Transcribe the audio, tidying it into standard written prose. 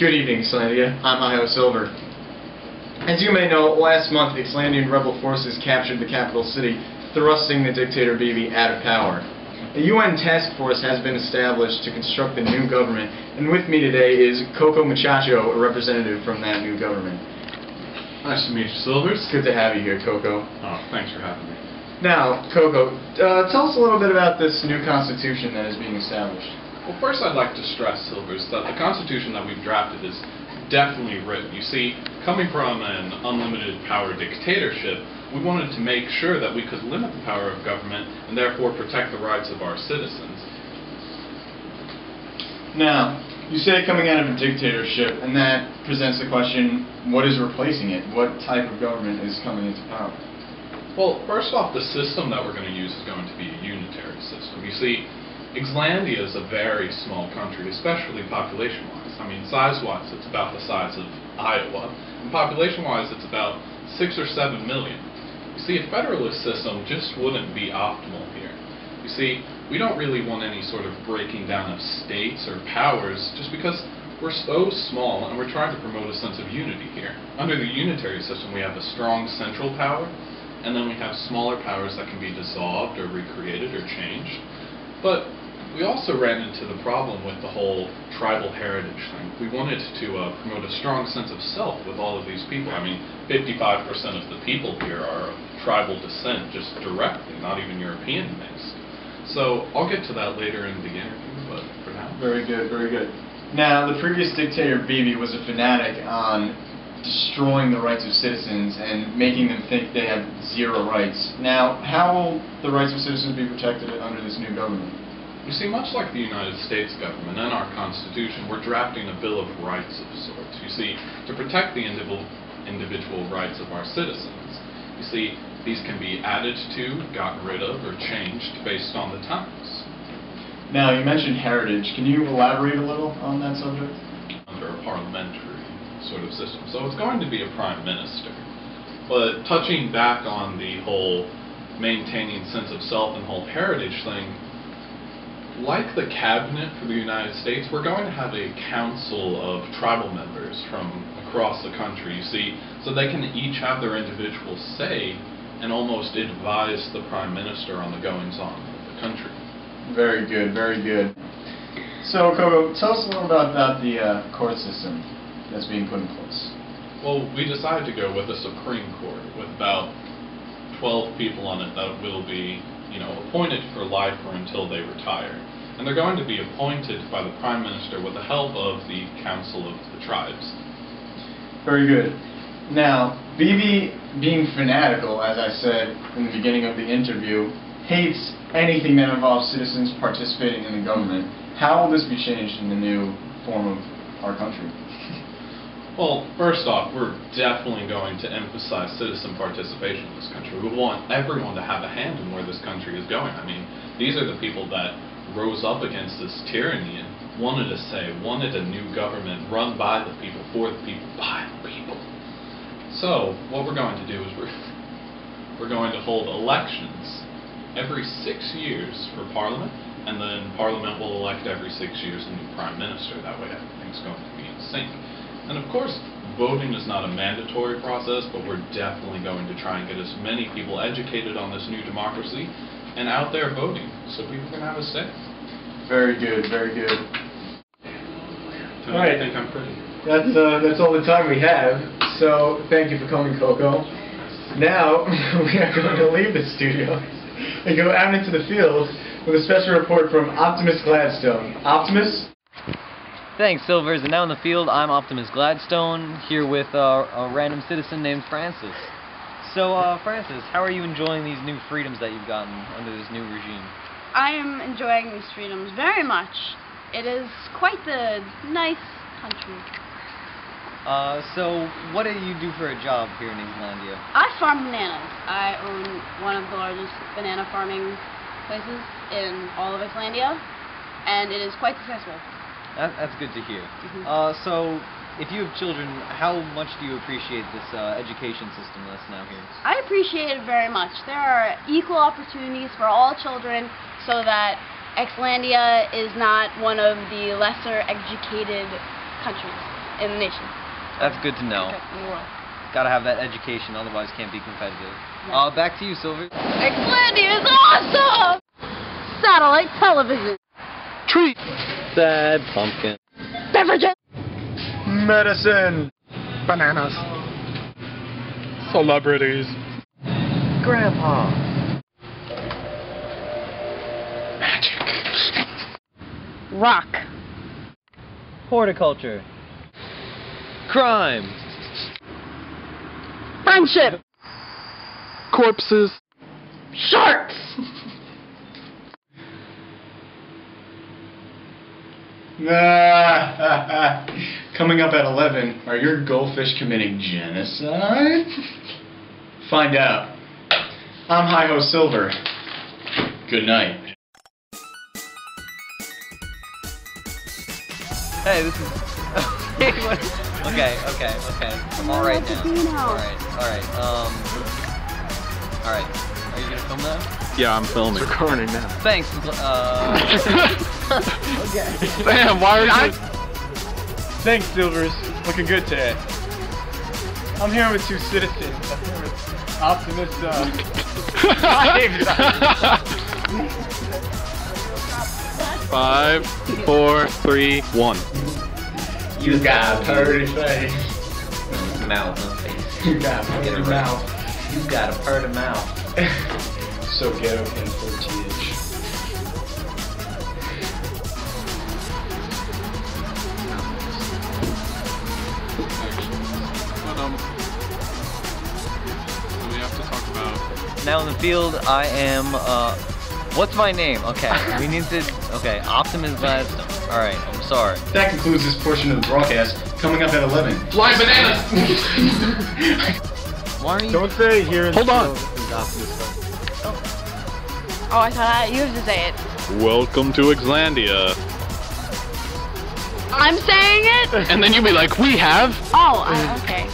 Good evening, Islandia. I'm Io Silver. As you may know, last month Icelandian rebel forces captured the capital city, thrusting the dictator Bibi out of power. A UN task force has been established to construct the new government, and with me today is Coco Muchacho, a representative from that new government. Nice to meet you, Silvers. Good to have you here, Coco. Oh, thanks for having me. Now, Coco, tell us a little bit about this new constitution that is being established. Well, first I'd like to stress, Silvers, that the Constitution that we've drafted is definitely written. You see, coming from an unlimited power dictatorship, we wanted to make sure that we could limit the power of government and therefore protect the rights of our citizens. Now, you say coming out of a dictatorship, and that presents the question, what is replacing it? What type of government is coming into power? Well, first off, the system that we're going to use is going to be a unitary system. You see, Icelandia is a very small country, especially population-wise. I mean, size-wise, it's about the size of Iowa, and population-wise, it's about 6 or 7 million. You see, a federalist system just wouldn't be optimal here. You see, we don't really want any sort of breaking down of states or powers just because we're so small and we're trying to promote a sense of unity here. Under the unitary system, we have a strong central power, and then we have smaller powers that can be dissolved or recreated or changed. But we also ran into the problem with the whole tribal heritage thing. We wanted to promote a strong sense of self with all of these people. I mean, 55% of the people here are of tribal descent just directly, not even European mixed. So I'll get to that later in the interview, but for now. Very good, very good. Now, the previous dictator, Bibi, was a fanatic on destroying the rights of citizens and making them think they have zero rights. Now, how will the rights of citizens be protected under this new government? You see, much like the United States government and our Constitution, we're drafting a Bill of Rights of sorts. You see, to protect the individual rights of our citizens. You see, these can be added to, gotten rid of, or changed based on the times. Now, you mentioned heritage. Can you elaborate a little on that subject? Under a parliamentary sort of system. So it's going to be a prime minister. But touching back on the whole maintaining sense of self and whole heritage thing, like the cabinet for the United States, we're going to have a council of tribal members from across the country, you see, so they can each have their individual say and almost advise the prime minister on the goings-on of the country. Very good, very good. So, Coco, tell us a little about the court system that's being put in place. Well, we decided to go with a Supreme Court with about 12 people on it that will be appointed for life or until they retire. And they're going to be appointed by the Prime Minister with the help of the Council of the Tribes. Very good. Now, Bibi, being fanatical, as I said in the beginning of the interview, hates anything that involves citizens participating in the government. How will this be changed in the new form of our country? Well, first off, we're definitely going to emphasize citizen participation in this country. We want everyone to have a hand in where this country is going. I mean, these are the people that rose up against this tyranny and wanted a say, wanted a new government run by the people, for the people, by the people. So, what we're going to do is we're going to hold elections every 6 years for Parliament, and then Parliament will elect every 6 years a new Prime Minister. That way everything's going to be in sync. And of course, voting is not a mandatory process, but we're definitely going to try and get as many people educated on this new democracy and out there voting, so people can have a say. Very good, very good. All right. I think I'm pretty. That's all the time we have, so thank you for coming, Coco. Now, we are going to leave the studio and go out into the field with a special report from Optimus Gladstone. Optimus? Thanks, Silvers. And now in the field, I'm Optimus Gladstone, here with a random citizen named Francis. So, Francis, how are you enjoying these new freedoms that you've gotten under this new regime? I am enjoying these freedoms very much. It is quite the nice country. So, what do you do for a job here in Icelandia? I farm bananas. I own one of the largest banana farming places in all of Icelandia, and it is quite successful. That's good to hear. Mm-hmm. So, if you have children, how much do you appreciate this education system that's now here? I appreciate it very much. There are equal opportunities for all children so that Icelandia is not one of the lesser educated countries. in the nation. That's good to know. In the world. Gotta have that education, otherwise can't be competitive. Yeah. Back to you, Silver. Xlandia is awesome! Satellite television. Treat. Sad pumpkin. Beverages. Medicine. Bananas. Celebrities. Grandpa. Magic. Rock. Horticulture. Crime. Friendship. Corpses. Sharks. Coming up at 11, are your goldfish committing genocide? Find out. I'm Hi-Ho Silver. Good night. Hey, this is. Okay. I'm alright now. Alright. Are you gonna film that? Yeah, I'm filming. It's recording now. Thanks. Sam, why are you? Thanks, Silvers. Looking good today. I'm here with two citizens. I'm here with Optimus, 5, 4, 3, 1. You got a purty face. Mouth, not face. You got a purty mouth. You got a purty mouth. So ghetto in 4TH. We have to talk about. Now in the field, I am. What's my name? Okay, we need to. Okay, Optimus Gladstone. All right, I'm sorry. That concludes this portion of the broadcast. Coming up at 11. Fly bananas! Why are you? Don't say here. In Hold on. Oh, I thought you had to say it. Welcome to Xlandia. I'm saying it? And then you'll be like, we have. Oh, okay.